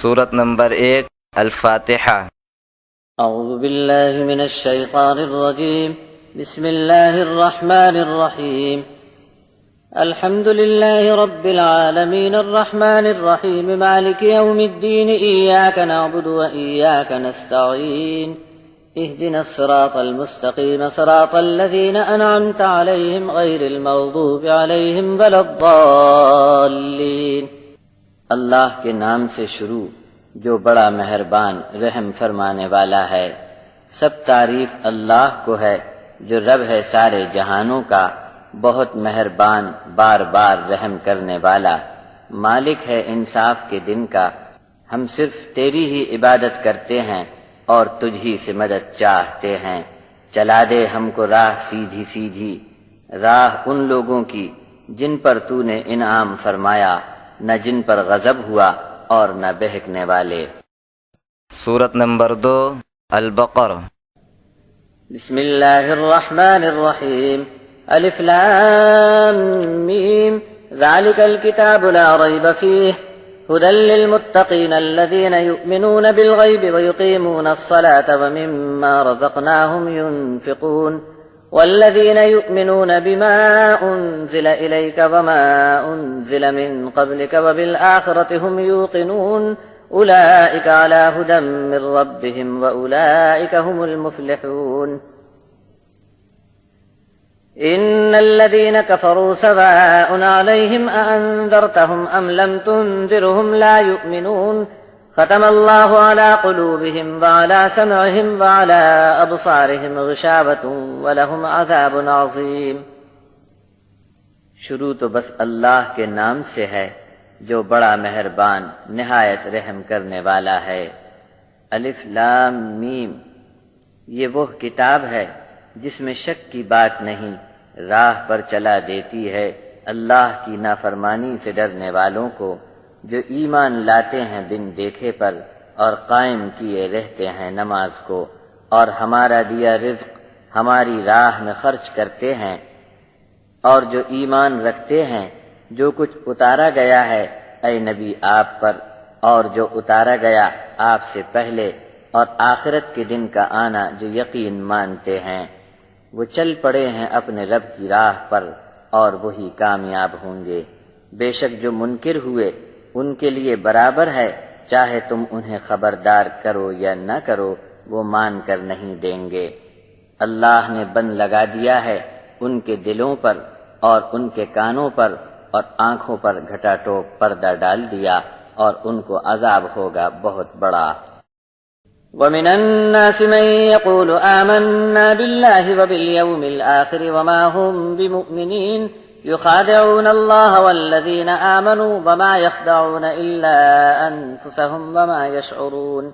سورت نمبر 1 الفاتحہ۔ اعوذ باللہ من الشیطان الرجیم، بسم اللہ الرحمن الرحیم، الحمد للہ رب العالمین الرحمن الرحیم مالک یوم الدین، ایاک نعبد و ایاک نستعین، اہدنا الصراط المستقیم صراط الذین انعمت علیہم غیر المغضوب علیہم ولا الضالین۔ اللہ کے نام سے شروع جو بڑا مہربان رحم فرمانے والا ہے۔ سب تعریف اللہ کو ہے جو رب ہے سارے جہانوں کا، بہت مہربان بار بار رحم کرنے والا، مالک ہے انصاف کے دن کا۔ ہم صرف تیری ہی عبادت کرتے ہیں اور تجھ ہی سے مدد چاہتے ہیں۔ چلا دے ہم کو راہ سیدھی سیدھی، راہ ان لوگوں کی جن پر تو نے انعام فرمایا، نہ جن پر غضب ہوا اور نہ بہکنے والے۔ سورت نمبر 2 البقر۔ بسم اللہ الرحمن الرحیم، الف لام میم، ذالک الکتاب لا ریب فیہ، ہدی للمتقین الذین یؤمنون بالغیب ویقیمون الصلاة ومما رزقناہم ینفقون، والذین یؤمنون بما انزل الیک وما انزل من قبلک وبالآخرة هم یوقنون، اولئک علی ھدی من ربہم واولئک هم المفلحون۔ ان الذین کفروا سواء علیہم اانذرتهم ام لم تنذرهم لا یؤمنون، ختم اللہ علی قلوبہم وعلی سمعہم وعلی ابصارہم غشاوۃ ولہم عذاب عظیم۔ شروع تو بس اللہ کے نام سے ہے جو بڑا مہربان نہایت رحم کرنے والا ہے۔ الف لام میم، یہ وہ کتاب ہے جس میں شک کی بات نہیں، راہ پر چلا دیتی ہے اللہ کی نافرمانی سے ڈرنے والوں کو، جو ایمان لاتے ہیں بن دیکھے پر اور قائم کیے رہتے ہیں نماز کو، اور ہمارا دیا رزق ہماری راہ میں خرچ کرتے ہیں، اور جو ایمان رکھتے ہیں جو کچھ اتارا گیا ہے اے نبی آپ پر، اور جو اتارا گیا آپ سے پہلے، اور آخرت کے دن کا آنا جو یقین مانتے ہیں، وہ چل پڑے ہیں اپنے رب کی راہ پر اور وہی کامیاب ہوں گے۔ بے شک جو منکر ہوئے ان کے لیے برابر ہے، چاہے تم انہیں خبردار کرو یا نہ کرو، وہ مان کر نہیں دیں گے۔ اللہ نے بند لگا دیا ہے ان کے دلوں پر اور ان کے کانوں پر اور آنکھوں پر گھٹا ٹوپ پردہ ڈال دیا، اور ان کو عذاب ہوگا بہت بڑا۔ وَمِنَ النَّاسِ مَن يَقُولُ آمَنَّا بِاللَّهِ وَبِالْيَوْمِ الْآخِرِ وَمَا هُمْ بِمُؤْمِنِينَ يُخَادِعُونَ اللَّهَ وَالَّذِينَ آمَنُوا وَمَا يَخْدَعُونَ إِلَّا أَنفُسَهُمْ وَمَا يَشْعُرُونَ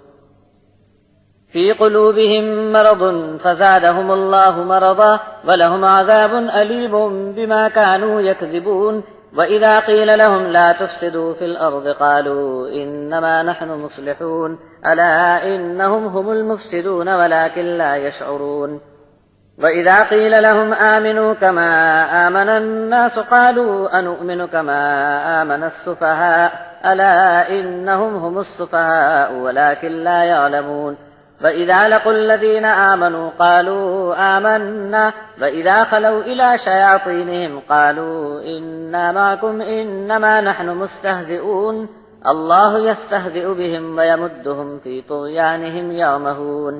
فِي قُلُوبِهِم مَّرَضٌ فَزَادَهُمُ اللَّهُ مَرَضًا وَلَهُمْ عَذَابٌ أَلِيمٌ بِمَا كَانُوا يَكْذِبُونَ وَإِذَا قِيلَ لَهُمْ لَا تُفْسِدُوا فِي الْأَرْضِ قَالُوا إِنَّمَا نَحْنُ مُصْلِحُونَ أَلَا إِنَّهُمْ هُمُ الْمُفْسِدُونَ وَلَكِنْ لَا يَشْعُرُونَ وَإِذَا قِيلَ لَهُمْ آمِنُوا كَمَا آمَنَ النَّاسُ قَالُوا أَنُؤْمِنُ كَمَا آمَنَ السُّفَهَاءُ أَلَا إِنَّهُمْ هُمُ السُّفَهَاءُ وَلَكِنْ لَا يَعْلَمُونَ وَإِذَا لَقُوا الَّذِينَ آمَنُوا قَالُوا آمَنَّا وَإِذَا خَلَوْا إِلَى شَيَاطِينِهِمْ قَالُوا إِنَّا مَعَكُمْ إِنَّمَا نَحْنُ مُسْتَهْزِئُونَ اللَّهُ يَسْتَهْزِئُ بِهِمْ وَيَمُدُّهُمْ فِي طُغْيَانِهِمْ يَعْمَهُونَ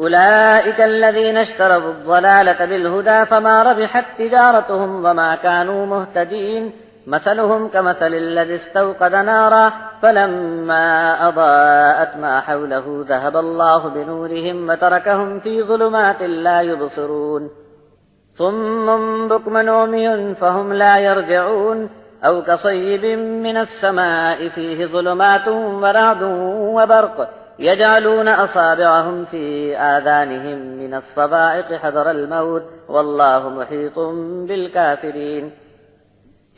أُولَئِكَ الَّذِينَ اشْتَرَوُا الضَّلَالَةَ بِالْهُدَى فَمَا رَبِحَتْ تِجَارَتُهُمْ وَمَا كَانُوا مُهْتَدِينَ مثلهم كمثل الذي استوقد نارا فلما أضاءت ما حوله ذهب الله بنورهم وتركهم في ظلمات لا يبصرون صم بكم عمي فهم لا يرجعون أو كصيب من السماء فيه ظلمات ورعد وبرق يجعلون أصابعهم في آذانهم من الصواعق حذر الموت والله محيط بالكافرين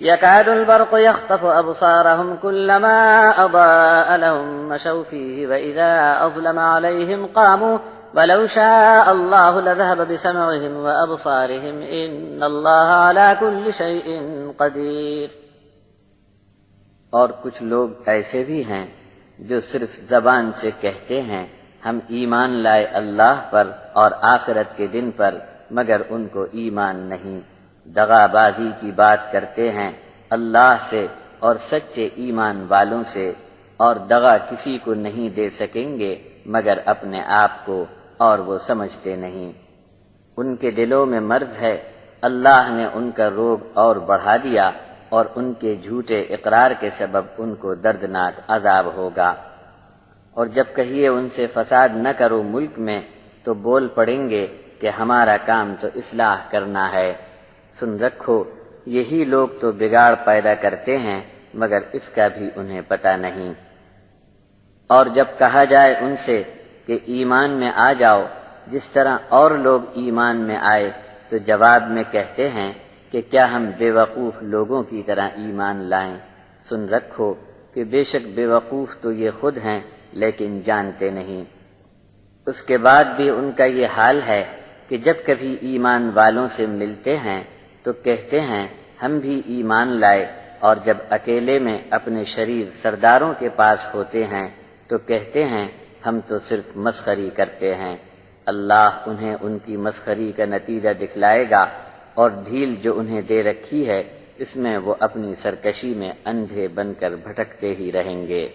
يكاد البرق يخطف أبصارهم كلما أضاء لهم مشوا فيه وإذا أظلم عليهم قاموا ولو شاء الله لذهب بسمعهم وأبصارهم إن الله على كل شيء قدير۔ اور کچھ لوگ ایسے بھی ہیں جو صرف زبان سے کہتے ہیں ہم ایمان لائے اللہ پر اور آخرت کے دن پر، مگر ان کو ایمان نہیں۔ دغا بازی کی بات کرتے ہیں اللہ سے اور سچے ایمان والوں سے، اور دغا کسی کو نہیں دے سکیں گے مگر اپنے آپ کو، اور وہ سمجھتے نہیں۔ ان کے دلوں میں مرض ہے، اللہ نے ان کا روگ اور بڑھا دیا، اور ان کے جھوٹے اقرار کے سبب ان کو دردناک عذاب ہوگا۔ اور جب کہیے ان سے فساد نہ کرو ملک میں، تو بول پڑیں گے کہ ہمارا کام تو اصلاح کرنا ہے۔ سن رکھو، یہی لوگ تو بگاڑ پیدا کرتے ہیں مگر اس کا بھی انہیں پتہ نہیں۔ اور جب کہا جائے ان سے کہ ایمان میں آ جاؤ جس طرح اور لوگ ایمان میں آئے، تو جواب میں کہتے ہیں کہ کیا ہم بے وقوف لوگوں کی طرح ایمان لائیں۔ سن رکھو کہ بے شک بے وقوف تو یہ خود ہیں لیکن جانتے نہیں۔ اس کے بعد بھی ان کا یہ حال ہے کہ جب کبھی ایمان والوں سے ملتے ہیں تو کہتے ہیں ہم بھی ایمان لائے، اور جب اکیلے میں اپنے شریر سرداروں کے پاس ہوتے ہیں تو کہتے ہیں ہم تو صرف مسخری کرتے ہیں۔ اللہ انہیں ان کی مسخری کا نتیجہ دکھلائے گا، اور ڈھیل جو انہیں دے رکھی ہے اس میں وہ اپنی سرکشی میں اندھے بن کر بھٹکتے ہی رہیں گے۔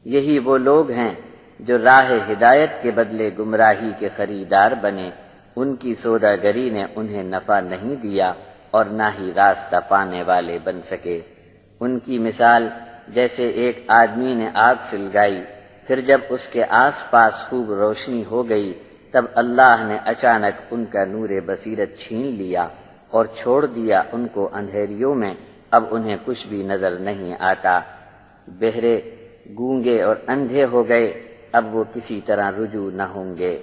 یہی وہ لوگ ہیں جو راہ ہدایت کے بدلے گمراہی کے خریدار بنے، ان کی سوداگری نے انہیں نفع نہیں دیا اور نہ ہی راستہ پانے والے بن سکے۔ ان کی مثال جیسے ایک آدمی نے آگ سلگائی، پھر جب اس کے آس پاس خوب روشنی ہو گئی، تب اللہ نے اچانک ان کا نور بصیرت چھین لیا اور چھوڑ دیا ان کو اندھیریوں میں، اب انہیں کچھ بھی نظر نہیں آتا۔ بہرے، گونگے اور اندھے ہو گئے، اب وہ کسی طرح رجوع نہ ہوں گے۔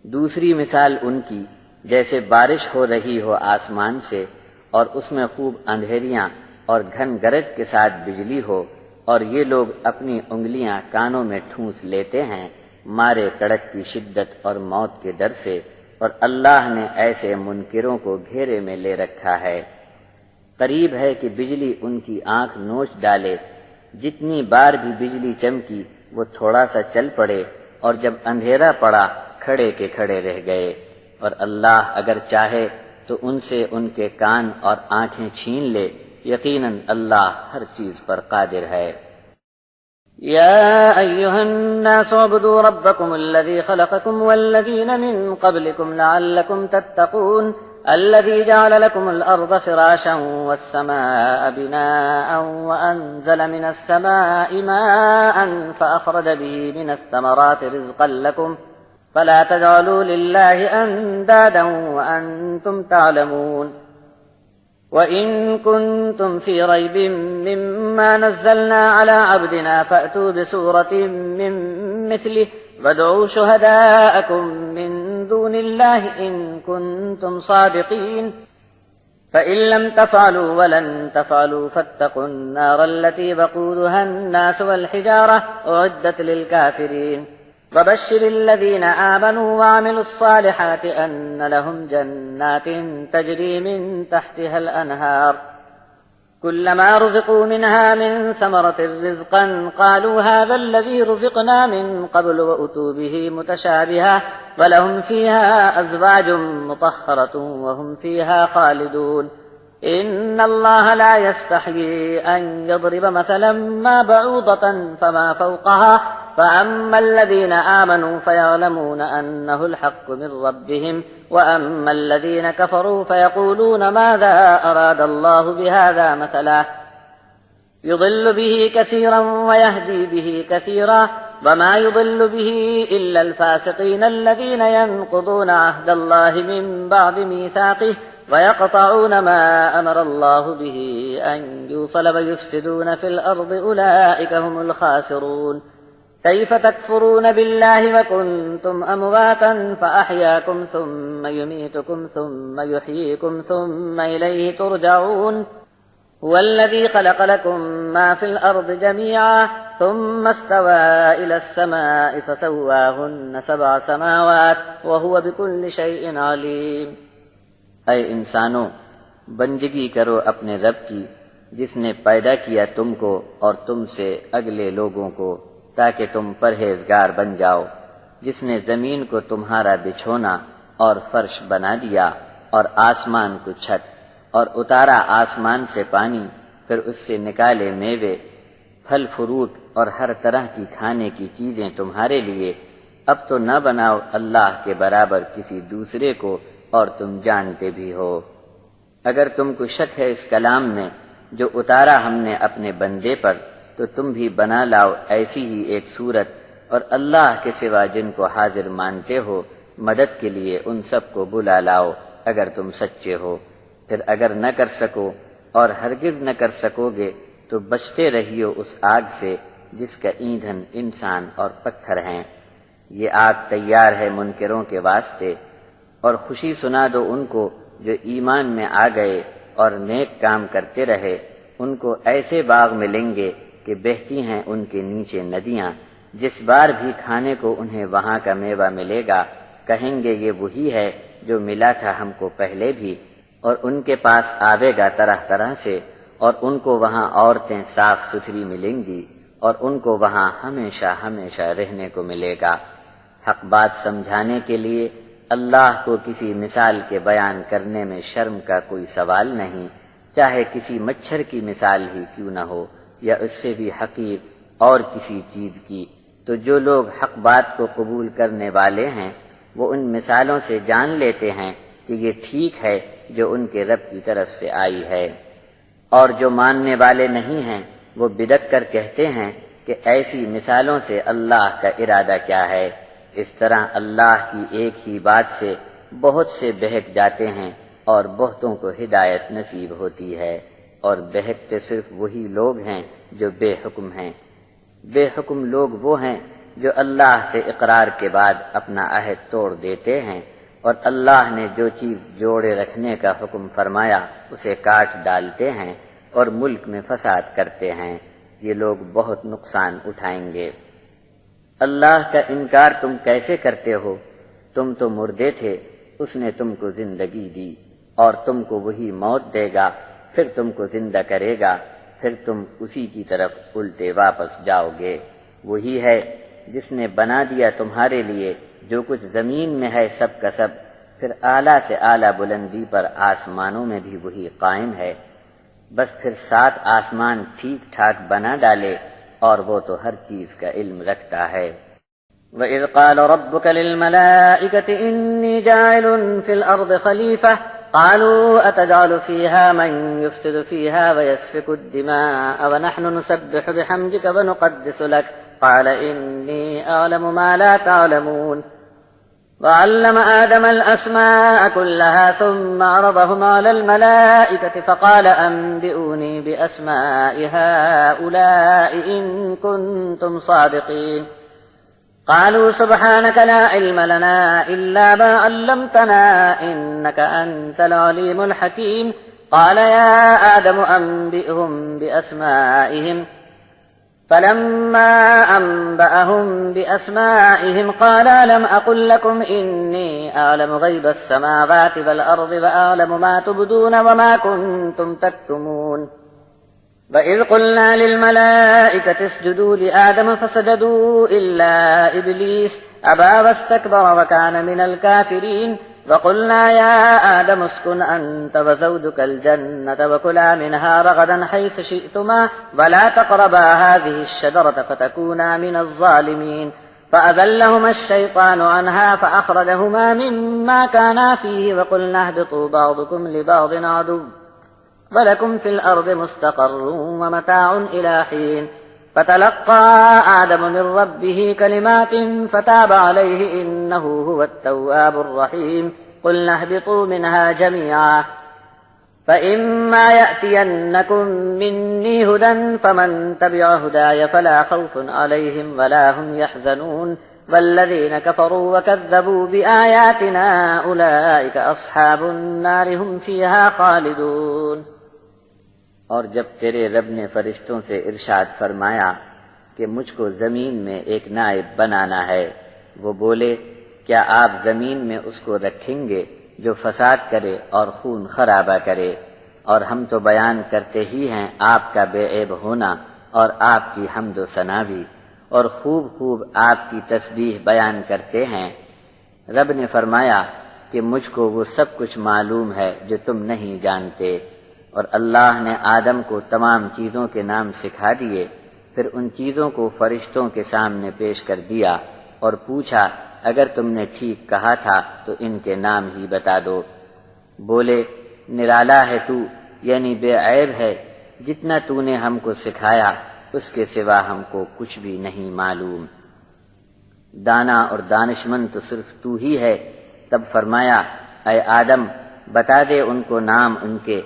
دوسری مثال ان کی جیسے بارش ہو رہی ہو آسمان سے، اور اس میں خوب اندھیریاں اور گھن گرج کے ساتھ بجلی ہو، اور یہ لوگ اپنی انگلیاں کانوں میں ٹھونس لیتے ہیں مارے کڑک کی شدت اور موت کے ڈر سے، اور اللہ نے ایسے منکروں کو گھیرے میں لے رکھا ہے۔ قریب ہے کہ بجلی ان کی آنکھ نوچ ڈالے، جتنی بار بھی بجلی چمکی وہ تھوڑا سا چل پڑے، اور جب اندھیرا پڑا کھڑے کے کھڑے رہ گئے۔ اور اللہ اگر چاہے تو ان سے ان کے کان اور آنکھیں چھین لے، یقیناً اللہ ہر چیز پر قادر ہے۔ يا أيها الناس اعبدوا ربكم الذي خلقكم والذين من قبلكم لعلكم تتقون الذي جعل لكم الأرض فراشا والسماء بناء وأنزل من السماء ماء فأخرج به من الثمرات رزقا لكم فلا تجعلوا لله أندادا وأنتم تعلمون وَإِن كُنتُمْ فِي رَيْبٍ مِّمَّا نَزَّلْنَا عَلَىٰ عَبْدِنَا فَأْتُوا بِسُورَةٍ مِّن مِّثْلِهِ وَادْعُوا شُهَدَاءَكُم مِّن دُونِ اللَّهِ إِن كُنتُمْ صَادِقِينَ فَإِن لَّمْ تَفْعَلُوا وَلَن تَفْعَلُوا فَاتَّقُوا النَّارَ الَّتِي وَقُودُهَا النَّاسُ وَالْحِجَارَةُ أُعِدَّتْ لِلْكَافِرِينَ وَبَشِّرِ الَّذِينَ آمَنُوا وَعَمِلُوا الصَّالِحَاتِ أَنَّ لَهُمْ جَنَّاتٍ تَجْرِي مِن تَحْتِهَا الْأَنْهَارُ كُلَّمَا رُزِقُوا مِنْهَا مِن ثَمَرَةٍ رِّزْقًا قَالُوا هَٰذَا الَّذِي رُزِقْنَا مِن قَبْلُ وَأُتُوا بِهِ مُتَشَابِهًا وَلَهُمْ فِيهَا أَزْوَاجٌ مُّطَهَّرَةٌ وَهُمْ فِيهَا خَالِدُونَ إِنَّ اللَّهَ لَا يَسْتَحْيِي أَن يَضْرِبَ مَثَلًا مَّا بَعُوضَةً فَمَا فَوْقَهَا فَأَمَّا الَّذِينَ آمَنُوا فَيَعْلَمُونَ أَنَّهُ الْحَقُّ مِن رَّبِّهِمْ وَأَمَّا الَّذِينَ كَفَرُوا فَيَقُولُونَ مَاذَا أَرَادَ اللَّهُ بِهَٰذَا مَثَلًا يُضِلُّ بِهِ كَثِيرًا وَيَهْدِي بِهِ كَثِيرًا وَمَا يُضِلُّ بِهِ إِلَّا الْفَاسِقِينَ الَّذِينَ يَنقُضُونَ عَهْدَ اللَّهِ مِن بَعْدِ مِيثَاقِهِ وَيَقْطَعُونَ مَا أَمَرَ اللَّهُ بِهِ أَن يُوصَلَ وَيُفْسِدُونَ فِي الْأَرْضِ أُولَٰئِكَ هُمُ الْخَاسِرُونَ كيف تكفرون بالله وكنتم أمواتا فأحياكم ثم يميتكم ثم يحييكم ثم إليه ترجعون هو الذي خلق لكم ما في الأرض جميعا ثم استوى إلى السماء فسواهن 7 سماوات وهو بكل شيء عليم۔ اے انسانوں، بندگی کرو اپنے رب کی جس نے پیدا کیا تم کو اور تم سے اگلے لوگوں کو، تاکہ تم پرہیزگار بن جاؤ، جس نے زمین کو تمہارا بچھونا اور فرش بنا دیا اور آسمان کو چھت، اور اتارا آسمان سے پانی، پھر اس سے نکالے میوے، پھل فروٹ اور ہر طرح کی کھانے کی چیزیں تمہارے لیے۔ اب تو نہ بناؤ اللہ کے برابر کسی دوسرے کو، اور تم جانتے بھی ہو۔ اگر تم کو شک ہے اس کلام میں جو اتارا ہم نے اپنے بندے پر، تو تم بھی بنا لاؤ ایسی ہی ایک صورت، اور اللہ کے سوا جن کو حاضر مانتے ہو مدد کے لیے ان سب کو بلا لاؤ اگر تم سچے ہو۔ پھر اگر نہ کر سکو اور ہرگز نہ کر سکو گے تو بچتے رہیو اس آگ سے جس کا ایندھن انسان اور پتھر ہیں۔ یہ آگ تیار ہے منکروں کے واسطے، اور خوشی سنا دو ان کو جو ایمان میں آ گئے اور نیک کام کرتے رہے۔ ان کو ایسے باغ ملیں گے کہ بہتی ہیں ان کے نیچے ندیاں، جس بار بھی کھانے کو انہیں وہاں کا میوہ ملے گا کہیں گے یہ وہی ہے جو ملا تھا ہم کو پہلے بھی، اور ان کے پاس آوے گا طرح طرح سے، اور ان کو وہاں عورتیں صاف ستھری ملیں گی، اور ان کو وہاں ہمیشہ ہمیشہ رہنے کو ملے گا۔ حق بات سمجھانے کے لیے اللہ کو کسی مثال کے بیان کرنے میں شرم کا کوئی سوال نہیں، چاہے کسی مچھر کی مثال ہی کیوں نہ ہو یا اس سے بھی حقیر اور کسی چیز کی۔ تو جو لوگ حق بات کو قبول کرنے والے ہیں وہ ان مثالوں سے جان لیتے ہیں کہ یہ ٹھیک ہے جو ان کے رب کی طرف سے آئی ہے، اور جو ماننے والے نہیں ہیں وہ بدک کر کہتے ہیں کہ ایسی مثالوں سے اللہ کا ارادہ کیا ہے۔ اس طرح اللہ کی ایک ہی بات سے بہت سے بہک جاتے ہیں اور بہتوں کو ہدایت نصیب ہوتی ہے، اور بہکتے صرف وہی لوگ ہیں جو بے حکم ہیں۔ بے حکم لوگ وہ ہیں جو اللہ سے اقرار کے بعد اپنا عہد توڑ دیتے ہیں، اور اللہ نے جو چیز جوڑے رکھنے کا حکم فرمایا اسے کاٹ ڈالتے ہیں اور ملک میں فساد کرتے ہیں۔ یہ لوگ بہت نقصان اٹھائیں گے۔ اللہ کا انکار تم کیسے کرتے ہو؟ تم تو مردے تھے، اس نے تم کو زندگی دی، اور تم کو وہی موت دے گا، پھر تم کو زندہ کرے گا، پھر تم اسی کی طرف الٹے واپس جاؤ گے۔ وہی ہے جس نے بنا دیا تمہارے لیے جو کچھ زمین میں ہے سب کا سب، پھر اعلیٰ سے اعلیٰ بلندی پر آسمانوں میں بھی وہی قائم ہے۔ بس پھر 7 آسمان ٹھیک ٹھاک بنا ڈالے، اور وہ تو ہر چیز کا علم رکھتا ہے۔ وَإِذْ قَالَ رَبُّكَ لِلْمَلَائِكَةِ إِنِّي جَاعِلٌ فِي الْأَرْضِ خَلِيفَةً قَالُوا أَتَجْعَلُ فِيهَا مَن يُفْسِدُ فِيهَا وَيَسْفِكُ الدِّمَاءَ وَنَحْنُ نُسَبِّحُ بِحَمْدِكَ وَنُقَدِّسُ لَكَ قَالَ إِنِّي أَعْلَمُ مَا لَا تَعْلَمُونَ وَعَلَّمَ آدَمَ الْأَسْمَاءَ كُلَّهَا ثُمَّ عَرَضَهُمْ عَلَى الْمَلَائِكَةِ فَقَالَ أَنبِئُونِي بِأَسْمَاءِ هَؤُلَاءِ إِن كُنتُمْ صَادِقِينَ قالوا سبحانك لا علم لنا إلا ما علمتنا إنك أنت العليم الحكيم قال يا آدم أنبئهم بأسمائهم فلما أنبأهم بأسمائهم قال لم أقل لكم إني أعلم غيب السماوات والأرض وأعلم ما تبدون وما كنتم تكتمون وَإِذْ قُلْنَا لِلْمَلَائِكَةِ اسْجُدُوا لِآدَمَ فَسَجَدُوا إِلَّا إِبْلِيسَ أَبَى وَاسْتَكْبَرَ وَكَانَ مِنَ الْكَافِرِينَ وَقُلْنَا يَا آدَمُ اسْكُنْ أَنْتَ وَزَوْجُكَ الْجَنَّةَ وَكُلَا مِنْهَا رَغَدًا حَيْثُ شِئْتُمَا وَلَا تَقْرَبَا هَذِهِ الشَّجَرَةَ فَتَكُونَا مِنَ الظَّالِمِينَ فَأَزَلَّهُمَا الشَّيْطَانُ عَنْهَا فَأَخْرَجَهُمَا مِمَّا كَانَا فِيهِ وَقُلْنَا اهْبِطُوا بَعْضُكُمْ لِبَعْضٍ عَدُوٌّ وَلَكُمْ فِي الْأَرْضِ مُسْتَقَرٌّ وَمَتَاعٌ إِلَىٰ حِينٍ فَتَلَقَّىٰ آدَمُ مِن رَّبِّهِ كَلِمَاتٍ فَتَابَ عَلَيْهِ إِنَّهُ هُوَ التَّوَّابُ الرَّحِيمُ قُلْنَا اهْبِطُوا مِنْهَا جَمِيعًا فَإِمَّا يَأْتِيَنَّكُم مِّنِّي هُدًى فَمَن تَبِعَ هُدَايَ فَلَا خَوْفٌ عَلَيْهِمْ وَلَا هُمْ يَحْزَنُونَ وَالَّذِينَ كَفَرُوا وَكَذَّبُوا بِآيَاتِنَا أُولَٰئِكَ أَصْحَابُ النَّارِ هُمْ فِيهَا خَالِدُونَ۔ اور جب تیرے رب نے فرشتوں سے ارشاد فرمایا کہ مجھ کو زمین میں ایک نائب بنانا ہے، وہ بولے کیا آپ زمین میں اس کو رکھیں گے جو فساد کرے اور خون خرابہ کرے؟ اور ہم تو بیان کرتے ہی ہیں آپ کا بے عیب ہونا اور آپ کی حمد و ثنا بھی، اور خوب خوب آپ کی تسبیح بیان کرتے ہیں۔ رب نے فرمایا کہ مجھ کو وہ سب کچھ معلوم ہے جو تم نہیں جانتے، اور اللہ نے آدم کو تمام چیزوں کے نام سکھا دیے، پھر ان چیزوں کو فرشتوں کے سامنے پیش کر دیا اور پوچھا اگر تم نے ٹھیک کہا تھا تو ان کے نام ہی بتا دو۔ بولے نرالا ہے تو، یعنی بے عیب ہے، جتنا تو نے ہم کو سکھایا اس کے سوا ہم کو کچھ بھی نہیں معلوم۔ دانا اور دانشمند تو صرف تو ہی ہے۔ تب فرمایا اے آدم بتا دے ان کو نام ان کے۔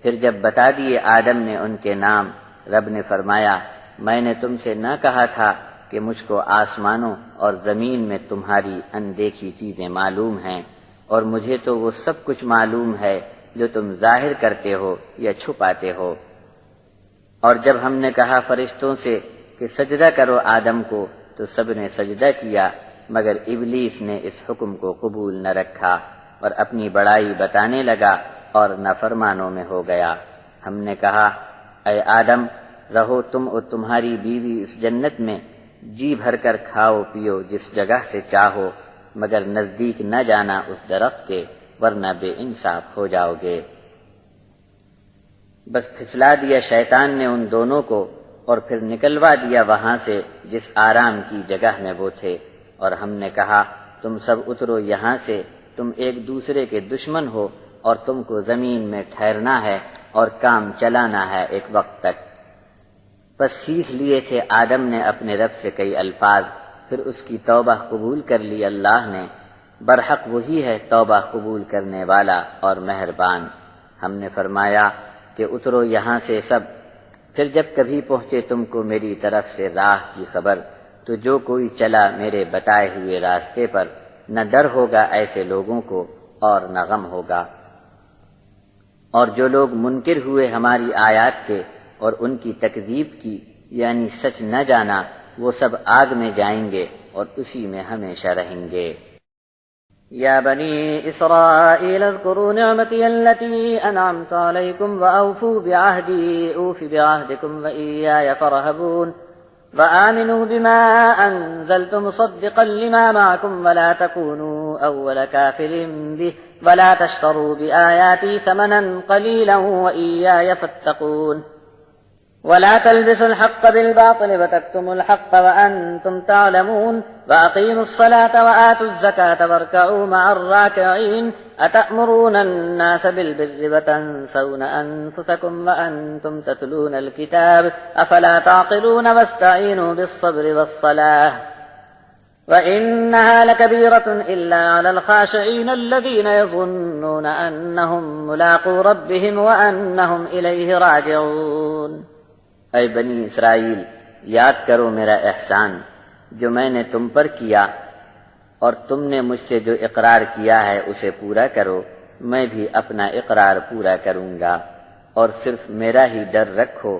پھر جب بتا دیے آدم نے ان کے نام، رب نے فرمایا میں نے تم سے نہ کہا تھا کہ مجھ کو آسمانوں اور زمین میں تمہاری اندیکھی چیزیں معلوم ہیں، اور مجھے تو وہ سب کچھ معلوم ہے جو تم ظاہر کرتے ہو یا چھپاتے ہو۔ اور جب ہم نے کہا فرشتوں سے کہ سجدہ کرو آدم کو تو سب نے سجدہ کیا، مگر ابلیس نے اس حکم کو قبول نہ رکھا اور اپنی بڑائی بتانے لگا اور نافرمانوں میں ہو گیا۔ ہم نے کہا اے آدم رہو تم اور تمہاری بیوی اس جنت میں، جی بھر کر کھاؤ پیو جس جگہ سے چاہو، مگر نزدیک نہ جانا اس درخت کے، ورنہ بے انصاف ہو جاؤ گے۔ بس پھسلا دیا شیطان نے ان دونوں کو اور پھر نکلوا دیا وہاں سے جس آرام کی جگہ میں وہ تھے، اور ہم نے کہا تم سب اترو یہاں سے، تم ایک دوسرے کے دشمن ہو اور تم کو زمین میں ٹھہرنا ہے اور کام چلانا ہے ایک وقت تک۔ بس سیکھ لیے تھے آدم نے اپنے رب سے کئی الفاظ، پھر اس کی توبہ قبول کر لی اللہ نے۔ برحق وہی ہے توبہ قبول کرنے والا اور مہربان۔ ہم نے فرمایا کہ اترو یہاں سے سب، پھر جب کبھی پہنچے تم کو میری طرف سے راہ کی خبر تو جو کوئی چلا میرے بتائے ہوئے راستے پر، نہ ڈر ہوگا ایسے لوگوں کو اور نہ غم ہوگا۔ اور جو لوگ منکر ہوئے ہماری آیات کے اور ان کی تکذیب کی، یعنی سچ نہ جانا، وہ سب آگ میں جائیں گے اور اسی میں ہمیشہ رہیں گے۔ يا بني إسرائيل اذكروا نعمتي التي أنعمت عليكم وأوفوا بعهدي أوف بعهدكم وإياي فارهبون وآمنوا بما أنزلت مصدقا لما معكم ولا تكونوا أول كافر به ولا تشتروا بآياتي ثمنا قليلا وإياي فاتقون ولا تلبسوا الحق بالباطل وتكتموا الحق وأنتم تعلمون وأقيموا الصلاة وآتوا الزكاة واركعوا مع الراكعين أتأمرون الناس بالبر وتنسون أنفسكم وأنتم تتلون الكتاب أفلا تعقلون واستعينوا بالصبر والصلاة وإنها لكبيرة إلا على الخاشعين الذين يظنون أنهم ملاقو ربهم وأنهم إليه راجعون۔ اے بنی اسرائیل یاد کرو میرا احسان جو میں نے تم پر کیا، اور تم نے مجھ سے جو اقرار کیا ہے اسے پورا کرو، میں بھی اپنا اقرار پورا کروں گا، اور صرف میرا ہی ڈر رکھو،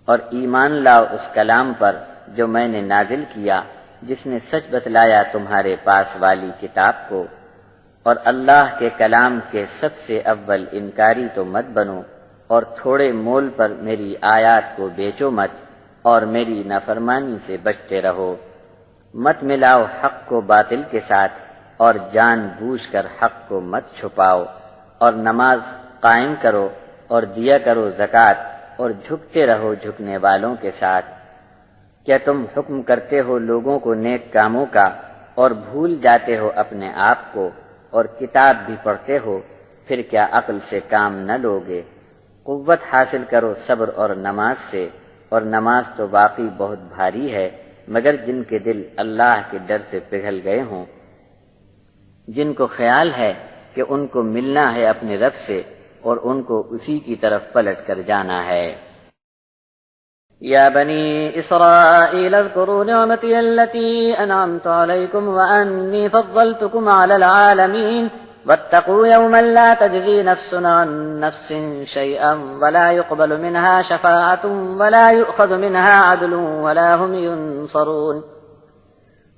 اور ایمان لاؤ اس کلام پر جو میں نے نازل کیا جس نے سچ بتلایا تمہارے پاس والی کتاب کو، اور اللہ کے کلام کے سب سے اول انکاری تو مت بنو، اور تھوڑے مول پر میری آیات کو بیچو مت، اور میری نافرمانی سے بچتے رہو۔ مت ملاؤ حق کو باطل کے ساتھ، اور جان بوجھ کر حق کو مت چھپاؤ، اور نماز قائم کرو اور دیا کرو زکوٰۃ، اور جھکتے رہو جھکنے والوں کے ساتھ۔ کیا تم حکم کرتے ہو لوگوں کو نیک کاموں کا اور بھول جاتے ہو اپنے آپ کو، اور کتاب بھی پڑھتے ہو، پھر کیا عقل سے کام نہ لوگے؟ قوت حاصل کرو صبر اور نماز سے، اور نماز تو واقعی بہت بھاری ہے، مگر جن کے دل اللہ کے ڈر سے پگھل گئے ہوں، جن کو خیال ہے کہ ان کو ملنا ہے اپنے رب سے اور ان کو اسی کی طرف پلٹ کر جانا ہے۔ يا بني إسرائيل اذكروا نعمتي التي أنعمت عليكم وأني فضلتكم على العالمين واتقوا يوما لا تجزي نفس عن نفس شيئا ولا يقبل منها شفاعة ولا يؤخذ منها عدل ولا هم ينصرون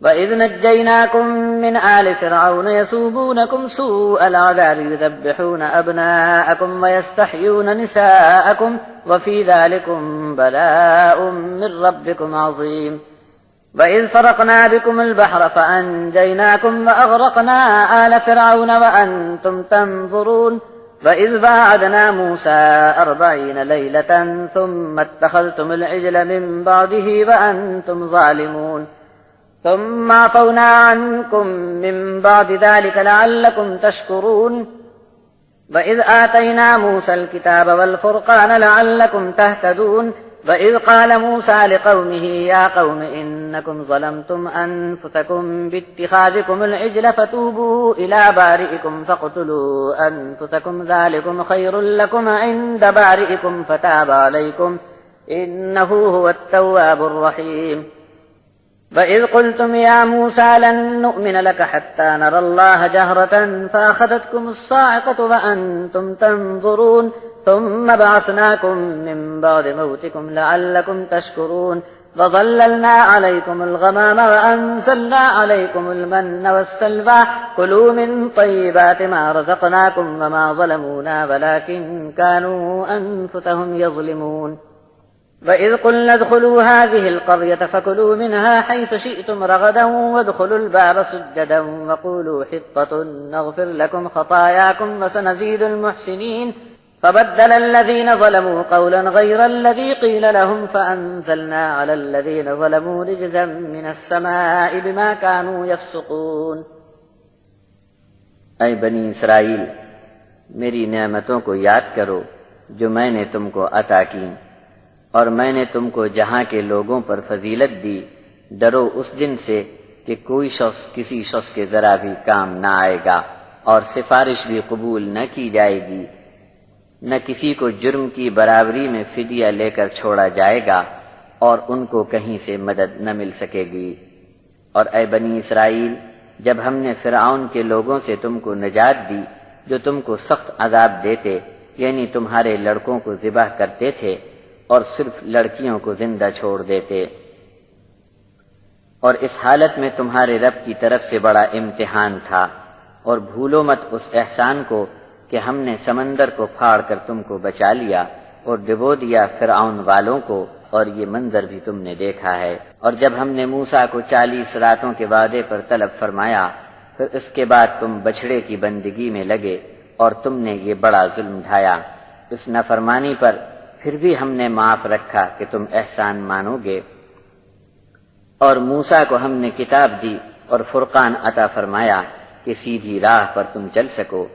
وإذ نجيناكم من آل فرعون يسومونكم سوء العذاب يذبحون أبناءكم ويستحيون نساءكم وفي ذلكم بلاء من ربكم عظيم وإذ فرقنا بكم البحر فأنجيناكم وأغرقنا آل فرعون وأنتم تنظرون وإذ باعدنا موسى 40 ليلة ثم اتخذتم العجل من بعده وأنتم ظالمون ثم عفونا عنكم من بعد ذلك لعلكم تشكرون وإذ آتينا موسى الكتاب والفرقان لعلكم تهتدون وإذ قال موسى لقومه يا قوم إنكم ظلمتم أنفسكم باتخاذكم العجل فتوبوا إلى بارئكم فاقتلوا أنفسكم ذلكم خير لكم عند بارئكم فتاب عليكم إنه هو التواب الرحيم وإذ قلتم يا موسى لن نؤمن لك حتى نرى الله جهرة فأخذتكم الصاعقة وأنتم تنظرون ثم بعثناكم من بعد موتكم لعلكم تشكرون وظللنا عليكم الغمام وأنزلنا عليكم المن والسلوى كلوا من طيبات ما رزقناكم وما ظلمونا ولكن كانوا أنفسهم يظلمون وإذ قلنا ادخلوا هذه القرية فكلوا منها حيث شئتم رغدا وادخلوا الباب سجدا وقولوا حطة نغفر لكم خطاياكم وسنزيد المحسنين فبدل الذين ظلموا قولا غير الذي قيل لهم فأنزلنا على الذين ظلموا رجزا من السماء بما كانوا يفسقون. اے بنی اسرائیل، میری نعمتوں کو یاد کرو جو میں نے تم کو عطا کی، اور میں نے تم کو جہاں کے لوگوں پر فضیلت دی۔ ڈرو اس دن سے کہ کوئی شخص کسی شخص کے ذرا بھی کام نہ آئے گا، اور سفارش بھی قبول نہ کی جائے گی، نہ کسی کو جرم کی برابری میں فدیہ لے کر چھوڑا جائے گا، اور ان کو کہیں سے مدد نہ مل سکے گی۔ اور اے بنی اسرائیل، جب ہم نے فرعون کے لوگوں سے تم کو نجات دی جو تم کو سخت عذاب دیتے، یعنی تمہارے لڑکوں کو ذبح کرتے تھے اور صرف لڑکیوں کو زندہ چھوڑ دیتے، اور اس حالت میں تمہارے رب کی طرف سے بڑا امتحان تھا، اور بھولو مت اس احسان کو کہ ہم نے سمندر کو پھاڑ کر تم کو بچا لیا اور ڈبو دیا فرعون والوں کو، اور یہ منظر بھی تم نے دیکھا ہے۔ اور جب ہم نے موسیٰ کو 40 راتوں کے وعدے پر طلب فرمایا، پھر اس کے بعد تم بچھڑے کی بندگی میں لگے اور تم نے یہ بڑا ظلم ڈھایا اس نافرمانی پر، پھر بھی ہم نے معاف رکھا کہ تم احسان مانو گے۔ اور موسیٰ کو ہم نے کتاب دی اور فرقان عطا فرمایا کہ سیدھی راہ پر تم چل سکو۔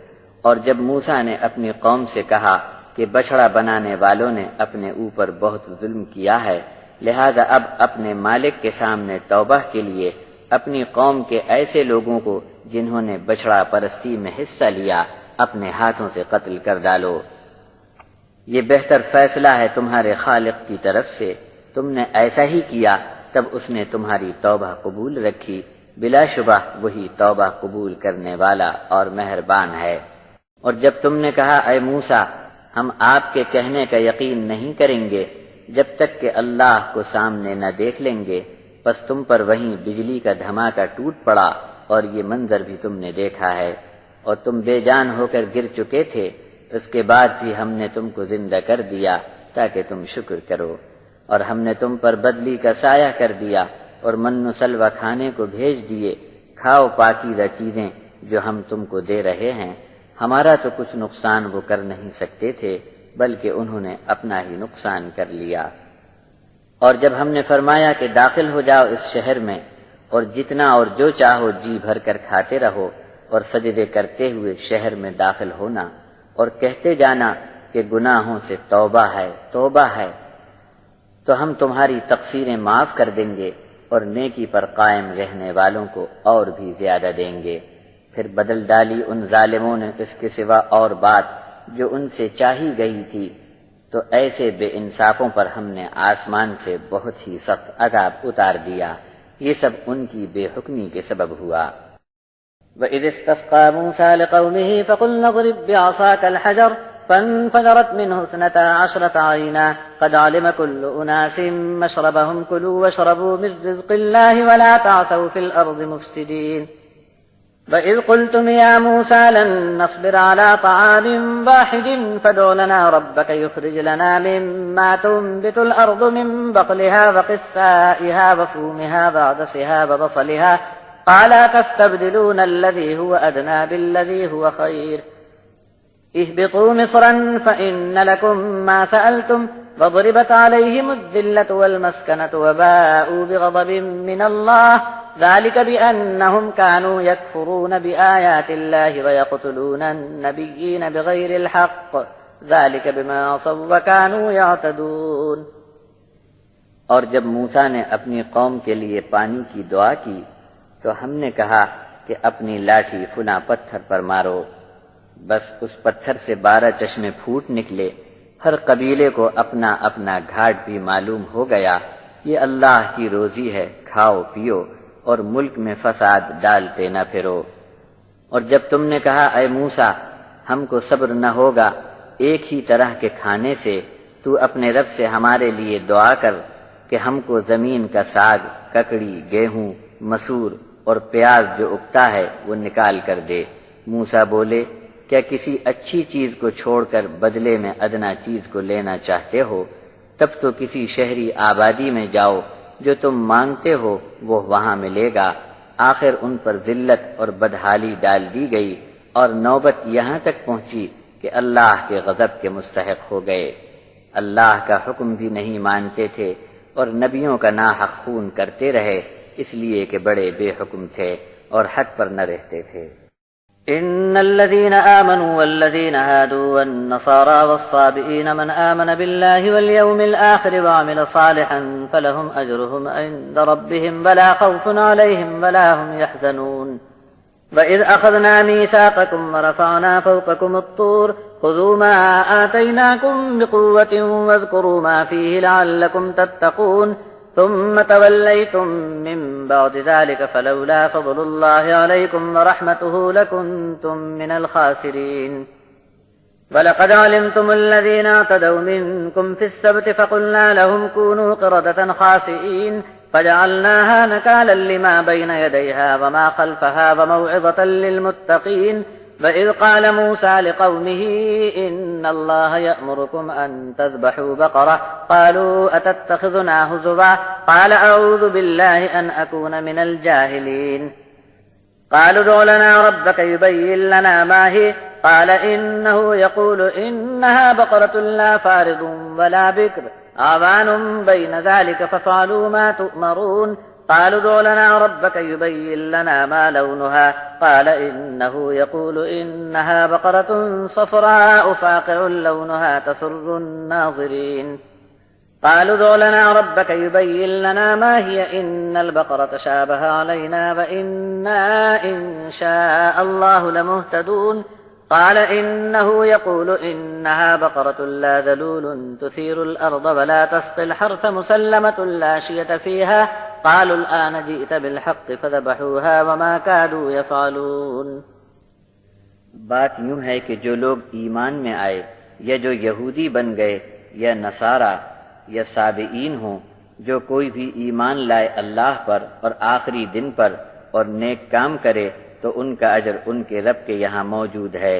اور جب موسیٰ نے اپنی قوم سے کہا کہ بچڑا بنانے والوں نے اپنے اوپر بہت ظلم کیا ہے، لہذا اب اپنے مالک کے سامنے توبہ کے لیے اپنی قوم کے ایسے لوگوں کو جنہوں نے بچڑا پرستی میں حصہ لیا اپنے ہاتھوں سے قتل کر ڈالو۔ یہ بہتر فیصلہ ہے تمہارے خالق کی طرف سے، تم نے ایسا ہی کیا، تب اس نے تمہاری توبہ قبول رکھی، بلا شبہ وہی توبہ قبول کرنے والا اور مہربان ہے۔ اور جب تم نے کہا اے موسیٰ، ہم آپ کے کہنے کا یقین نہیں کریں گے جب تک کہ اللہ کو سامنے نہ دیکھ لیں گے، پس تم پر وہیں بجلی کا دھماکہ ٹوٹ پڑا، اور یہ منظر بھی تم نے دیکھا ہے، اور تم بے جان ہو کر گر چکے تھے، اس کے بعد بھی ہم نے تم کو زندہ کر دیا تاکہ تم شکر کرو۔ اور ہم نے تم پر بدلی کا سایہ کر دیا اور من و سلوہ کھانے کو بھیج دیے، کھاؤ پاکیزہ چیزیں جو ہم تم کو دے رہے ہیں۔ ہمارا تو کچھ نقصان وہ کر نہیں سکتے تھے، بلکہ انہوں نے اپنا ہی نقصان کر لیا۔ اور جب ہم نے فرمایا کہ داخل ہو جاؤ اس شہر میں، اور جتنا اور جو چاہو جی بھر کر کھاتے رہو، اور سجدے کرتے ہوئے شہر میں داخل ہونا، اور کہتے جانا کہ گناہوں سے توبہ ہے توبہ ہے، تو ہم تمہاری تقصیریں معاف کر دیں گے، اور نیکی پر قائم رہنے والوں کو اور بھی زیادہ دیں گے۔ پھر بدل ڈالی ان ظالموں نے اس کے سوا اور بات جو ان سے چاہی گئی تھی، تو ایسے بے انصافوں پر ہم نے آسمان سے بہت ہی سخت عذاب اتار دیا، یہ سب ان کی بے حکمی کے سبب ہوا۔ وَإِذِ اسْتَسْقَىٰ مُوسَىٰ لِقَوْمِهِ فَقُلْنَا اضْرِب بِّعَصَاكَ الْحَجَرَ فَانفَجَرَتْ مِنْهُ 12 عَيْنًا قَدْ عَلِمَ كُلُّ أُنَاسٍ مَّشْرَبَهُمْ كُلُوا وَاشْرَبُوا مِن رِّزْقِ اللَّهِ وَلَا تَعْثَوْا فِي الْأَرْضِ مُفْسِدِينَ وإذ قلتم يا موسى لن نصبر على طعام واحد فادع لنا ربك يخرج لنا مما تنبت الأرض من بقلها وقثائها وفومها وعدسها وبصلها قال تستبدلون الذي هو أدنى بالذي هو خير اهبطوا مصرا فإن لكم ما سألتم وضربت عليهم الذلة والمسكنة وباءوا بغضب من الله ذلك بأنهم كانوا يكفرون بآيات الله ويقتلون النبيين بغير الحق ذلك بما عصوا وكانوا يعتدون۔ اور جب موسیٰ نے اپنی قوم کے لیے پانی کی دعا کی تو ہم نے کہا کہ اپنی لاٹھی فلاں پتھر پر مارو، بس اس پتھر سے 12 چشمے پھوٹ نکلے، ہر قبیلے کو اپنا اپنا گھاٹ بھی معلوم ہو گیا، یہ اللہ کی روزی ہے، کھاؤ پیو اور ملک میں فساد ڈالتے نہ پھرو۔ اور جب تم نے کہا اے موسیٰ ہم کو صبر نہ ہوگا ایک ہی طرح کے کھانے سے، تو اپنے رب سے ہمارے لیے دعا کر کہ ہم کو زمین کا ساگ، ککڑی، گیہوں، مسور اور پیاز جو اگتا ہے وہ نکال کر دے۔ موسیٰ بولے کیا کسی اچھی چیز کو چھوڑ کر بدلے میں ادنا چیز کو لینا چاہتے ہو؟ تب تو کسی شہری آبادی میں جاؤ، جو تم مانگتے ہو وہ وہاں ملے گا۔ آخر ان پر ذلت اور بدحالی ڈال دی گئی اور نوبت یہاں تک پہنچی کہ اللہ کے غضب کے مستحق ہو گئے۔ اللہ کا حکم بھی نہیں مانتے تھے اور نبیوں کا ناحق خون کرتے رہے، اس لیے کہ بڑے بے حکم تھے اور حق پر نہ رہتے تھے۔ إن الذين آمنوا والذين هادوا والنصارى والصابئين من آمن بالله واليوم الآخر وعمل صالحا فلهم أجرهم عند ربهم ولا خوف عليهم ولا هم يحزنون وإذ أخذنا ميثاقكم ورفعنا فوقكم الطور خذوا ما آتيناكم بقوة واذكروا ما فيه لعلكم تتقون ثم توليتم من بعد ذلك فلولا فضل الله عليكم ورحمته لكنتم من الخاسرين ولقد علمتم الذين اعتدوا منكم في السبت فقلنا لهم كونوا قردة خاسئين فجعلناها نكالا لما بين يديها وما خلفها وموعظة للمتقين وإذ قال موسى لقومه إن الله يأمركم أن تذبحوا بقرة قالوا أتتخذنا هزوا قال أعوذ بالله أن أكون من الجاهلين قالوا ادع لنا ربك يبين لنا ما هي قال إنه يقول إنها بقرة لا فارض ولا بكر عوان بين ذلك فافعلوا ما تؤمرون قالوا ادع لنا ربك يبين لنا ما لونها قال إنه يقول إنها بقرة صفراء فاقع لونها تسر الناظرين قالوا ادع لنا ربك يبين لنا ما هي إن البقرة شابه علينا وإنا إن شاء الله لمهتدون قال إنه يقول إنها بقرة لا ذلول تثير الأرض ولا تسقي الحرث مسلمة لا شية فيها قالوا الآن جئت بالحق فذبحوها وما كادوا يفعلون۔ بات یوں ہے کہ جو لوگ ایمان میں آئے یا جو یہودی بن گئے یا نصارہ یا سابئین ہوں، جو کوئی بھی ایمان لائے اللہ پر اور آخری دن پر اور نیک کام کرے تو ان کا اجر ان کے رب کے یہاں موجود ہے،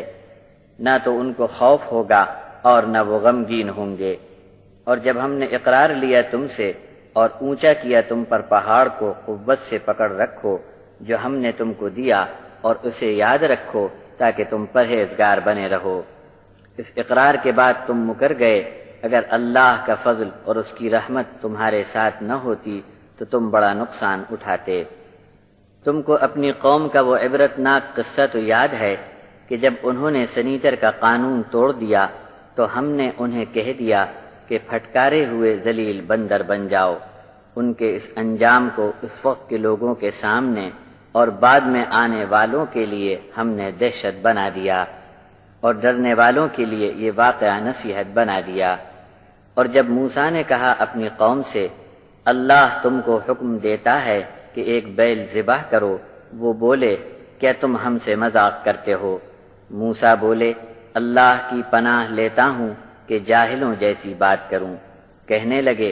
نہ تو ان کو خوف ہوگا اور نہ وہ غمگین ہوں گے۔ اور جب ہم نے اقرار لیا تم سے اور اونچا کیا تم پر پہاڑ کو قوت سے پکڑ رکھو جو ہم نے تم کو دیا اور اسے یاد رکھو تاکہ تم پرہیزگار بنے رہو۔ اس اقرار کے بعد تم مکر گئے، اگر اللہ کا فضل اور اس کی رحمت تمہارے ساتھ نہ ہوتی تو تم بڑا نقصان اٹھاتے۔ تم کو اپنی قوم کا وہ عبرتناک قصہ تو یاد ہے کہ جب انہوں نے سنیچر کا قانون توڑ دیا تو ہم نے انہیں کہہ دیا کہ پھٹکارے ہوئے ذلیل بندر بن جاؤ۔ ان کے اس انجام کو اس وقت کے لوگوں کے سامنے اور بعد میں آنے والوں کے لیے ہم نے دہشت بنا دیا اور ڈرنے والوں کے لیے یہ واقعہ نصیحت بنا دیا۔ اور جب موسیٰ نے کہا اپنی قوم سے اللہ تم کو حکم دیتا ہے کہ ایک بیل ذبح کرو، وہ بولے کیا تم ہم سے مذاق کرتے ہو؟ موسیٰ بولے اللہ کی پناہ لیتا ہوں کہ جاہلوں جیسی بات کروں۔ کہنے لگے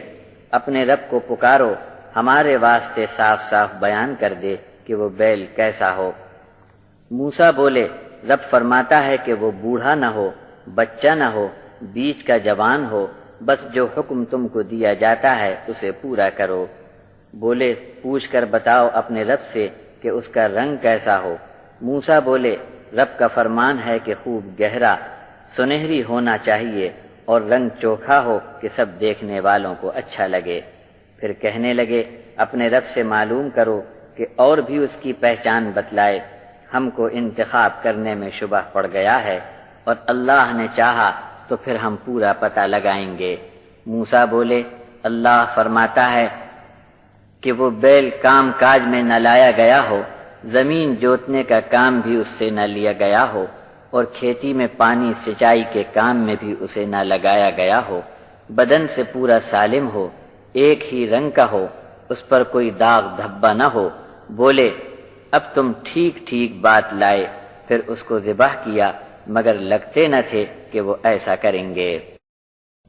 اپنے رب کو پکارو، ہمارے واسطے صاف صاف بیان کر دے کہ وہ بیل کیسا ہو۔ موسیٰ بولے رب فرماتا ہے کہ وہ بوڑھا نہ ہو، بچہ نہ ہو، بیچ کا جوان ہو، بس جو حکم تم کو دیا جاتا ہے اسے پورا کرو۔ بولے پوچھ کر بتاؤ اپنے رب سے کہ اس کا رنگ کیسا ہو۔ موسیٰ بولے رب کا فرمان ہے کہ خوب گہرا، سنہری ہونا چاہیے اور رنگ چوکھا ہو کہ سب دیکھنے والوں کو اچھا لگے۔ پھر کہنے لگے اپنے رب سے معلوم کرو کہ اور بھی اس کی پہچان بتلائے، ہم کو انتخاب کرنے میں شبہ پڑ گیا ہے، اور اللہ نے چاہا تو پھر ہم پورا پتہ لگائیں گے۔ موسیٰ بولے اللہ فرماتا ہے کہ وہ بیل کام کاج میں نہ لایا گیا ہو، زمین جوتنے کا کام بھی اس سے نہ لیا گیا ہو، اور کھیتی میں پانی سچائی کے کام میں بھی اسے نہ لگایا گیا ہو، بدن سے پورا سالم ہو، ایک ہی رنگ کا ہو، اس پر کوئی داغ دھبا نہ ہو۔ بولے اب تم ٹھیک ٹھیک بات لائے، پھر اس کو ذبح کیا، مگر لگتے نہ تھے کہ وہ ایسا کریں گے۔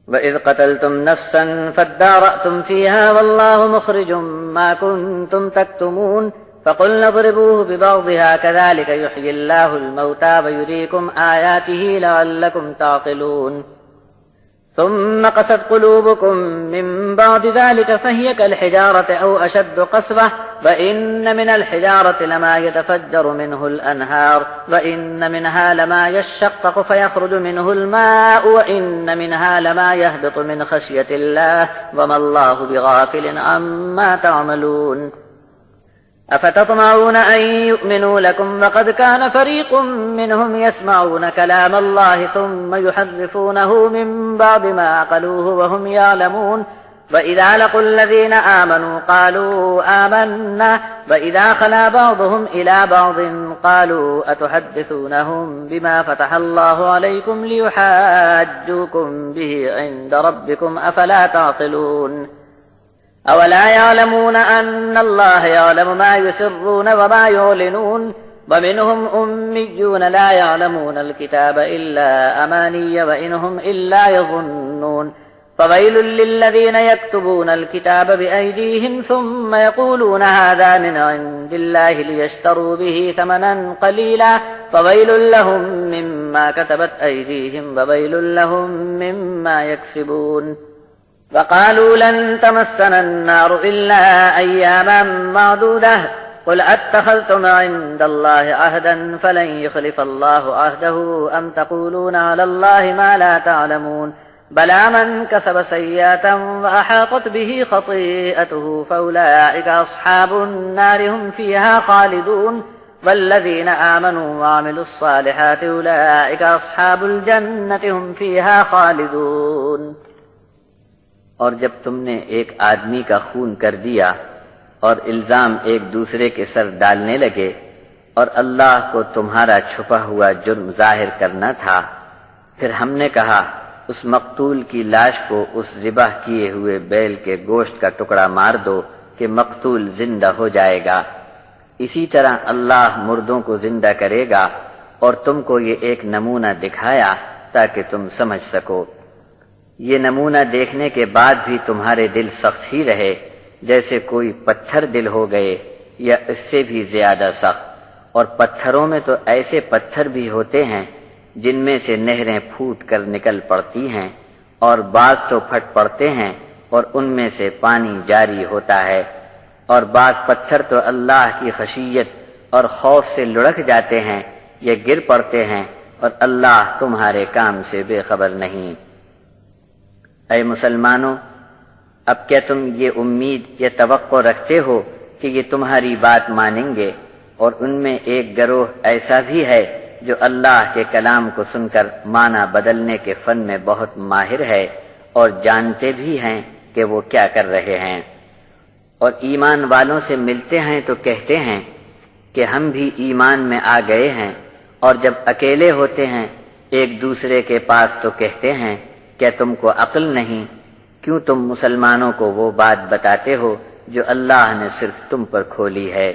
وَإِذْ قَتَلْتُمْ نَفْسًا فَادَّارَأْتُمْ فِيهَا وَاللَّهُ مُخْرِجٌ مَا كُنتُمْ تَكْتُمُونَ فَقُلْنَا اضْرِبُوهُ بِبَعْضِهَا كَذَلِكَ يُحْيِي اللَّهُ الْمَوْتَىٰ وَيُرِيكُمْ آيَاتِهِ لَعَلَّكُمْ تَعْقِلُونَ ثم قست قلوبكم من بعد ذلك فهي كالحجارة أو أشد قسوة وإن من الحجارة لما يتفجر منه الأنهار وإن منها لما يشقق فيخرج منه الماء وإن منها لما يهبط من خشية الله وما الله بغافل عما تعملون أفتطمعون أن يؤمنوا لكم وقد كان فريق منهم يسمعون كلام الله ثم يحرفونه من بعد ما عقلوه وهم يعلمون وإذا لقوا الذين آمنوا قالوا آمنا وإذا خلا بعضهم إلى بعض قالوا أتحدثونهم بما فتح الله عليكم ليحاجوكم به عند ربكم أفلا تعقلون أولا يعلمون أن الله يعلم ما يسرون وما يعلنون ومنهم أميون لا يعلمون الكتاب إلا أماني وإنهم إلا يظنون فويل للذين يكتبون الكتاب بأيديهم ثم يقولون هذا من عند الله ليشتروا به ثمنا قليلا فويل لهم مما كتبت أيديهم وويل لهم مما يكسبون وقالوا لن تمسنا النار إلا أياما معدودة قل أتخذتم عند الله عهدا فلن يخلف الله عهده أم تقولون على الله ما لا تعلمون بلى من كسب سيئة وأحاطت به خطيئته فأولئك أصحاب النار هم فيها خالدون والذين آمنوا وعملوا الصالحات أولئك أصحاب الجنة هم فيها خالدون۔ اور جب تم نے ایک آدمی کا خون کر دیا اور الزام ایک دوسرے کے سر ڈالنے لگے اور اللہ کو تمہارا چھپا ہوا جرم ظاہر کرنا تھا، پھر ہم نے کہا اس مقتول کی لاش کو اس ذبح کیے ہوئے بیل کے گوشت کا ٹکڑا مار دو کہ مقتول زندہ ہو جائے گا۔ اسی طرح اللہ مردوں کو زندہ کرے گا، اور تم کو یہ ایک نمونہ دکھایا تاکہ تم سمجھ سکو۔ یہ نمونہ دیکھنے کے بعد بھی تمہارے دل سخت ہی رہے، جیسے کوئی پتھر دل ہو گئے یا اس سے بھی زیادہ سخت۔ اور پتھروں میں تو ایسے پتھر بھی ہوتے ہیں جن میں سے نہریں پھوٹ کر نکل پڑتی ہیں، اور بعض تو پھٹ پڑتے ہیں اور ان میں سے پانی جاری ہوتا ہے، اور بعض پتھر تو اللہ کی خشیت اور خوف سے لڑک جاتے ہیں یا گر پڑتے ہیں، اور اللہ تمہارے کام سے بے خبر نہیں۔ اے مسلمانوں، اب کیا تم یہ امید یا توقع رکھتے ہو کہ یہ تمہاری بات مانیں گے؟ اور ان میں ایک گروہ ایسا بھی ہے جو اللہ کے کلام کو سن کر معنی بدلنے کے فن میں بہت ماہر ہے اور جانتے بھی ہیں کہ وہ کیا کر رہے ہیں۔ اور ایمان والوں سے ملتے ہیں تو کہتے ہیں کہ ہم بھی ایمان میں آ گئے ہیں، اور جب اکیلے ہوتے ہیں ایک دوسرے کے پاس تو کہتے ہیں کیا تم کو عقل نہیں؟ کیوں تم مسلمانوں کو وہ بات بتاتے ہو جو اللہ نے صرف تم پر کھولی ہے؟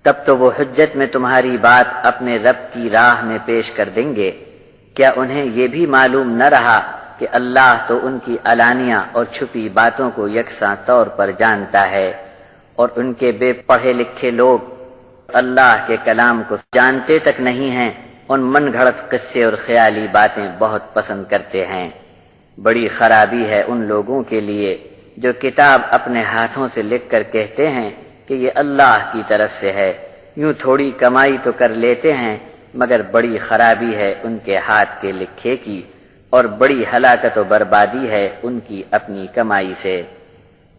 تب تو وہ حجت میں تمہاری بات اپنے رب کی راہ میں پیش کر دیں گے۔ کیا انہیں یہ بھی معلوم نہ رہا کہ اللہ تو ان کی علانیہ اور چھپی باتوں کو یکساں طور پر جانتا ہے، اور ان کے بے پڑھے لکھے لوگ اللہ کے کلام کو جانتے تک نہیں ہیں ان من گھڑت قصے اور خیالی باتیں بہت پسند کرتے ہیں۔ بڑی خرابی ہے ان لوگوں کے لیے جو کتاب اپنے ہاتھوں سے لکھ کر کہتے ہیں کہ یہ اللہ کی طرف سے ہے، یوں تھوڑی کمائی تو کر لیتے ہیں مگر بڑی خرابی ہے ان کے ہاتھ کے لکھے کی، اور بڑی ہلاکت و بربادی ہے ان کی اپنی کمائی سے۔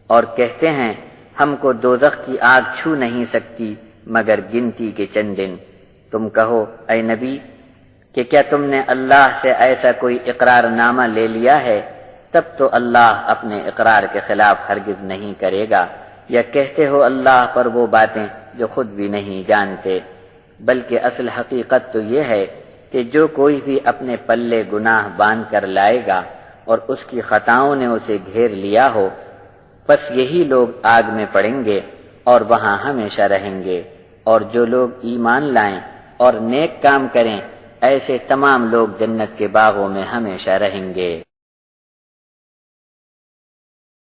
اور کہتے ہیں ہم کو دوزخ کی آگ چھو نہیں سکتی مگر گنتی کے چند دن۔ تم کہو اے نبی کہ کیا تم نے اللہ سے ایسا کوئی اقرار نامہ لے لیا ہے؟ تب تو اللہ اپنے اقرار کے خلاف ہرگز نہیں کرے گا، یا کہتے ہو اللہ پر وہ باتیں جو خود بھی نہیں جانتے۔ بلکہ اصل حقیقت تو یہ ہے کہ جو کوئی بھی اپنے پلے گناہ باندھ کر لائے گا اور اس کی خطاؤں نے اسے گھیر لیا ہو، بس یہی لوگ آگ میں پڑیں گے اور وہاں ہمیشہ رہیں گے، اور جو لوگ ایمان لائیں اور نیک کام کریں ایسے تمام لوگ جنت کے باغوں میں ہمیشہ رہیں گے۔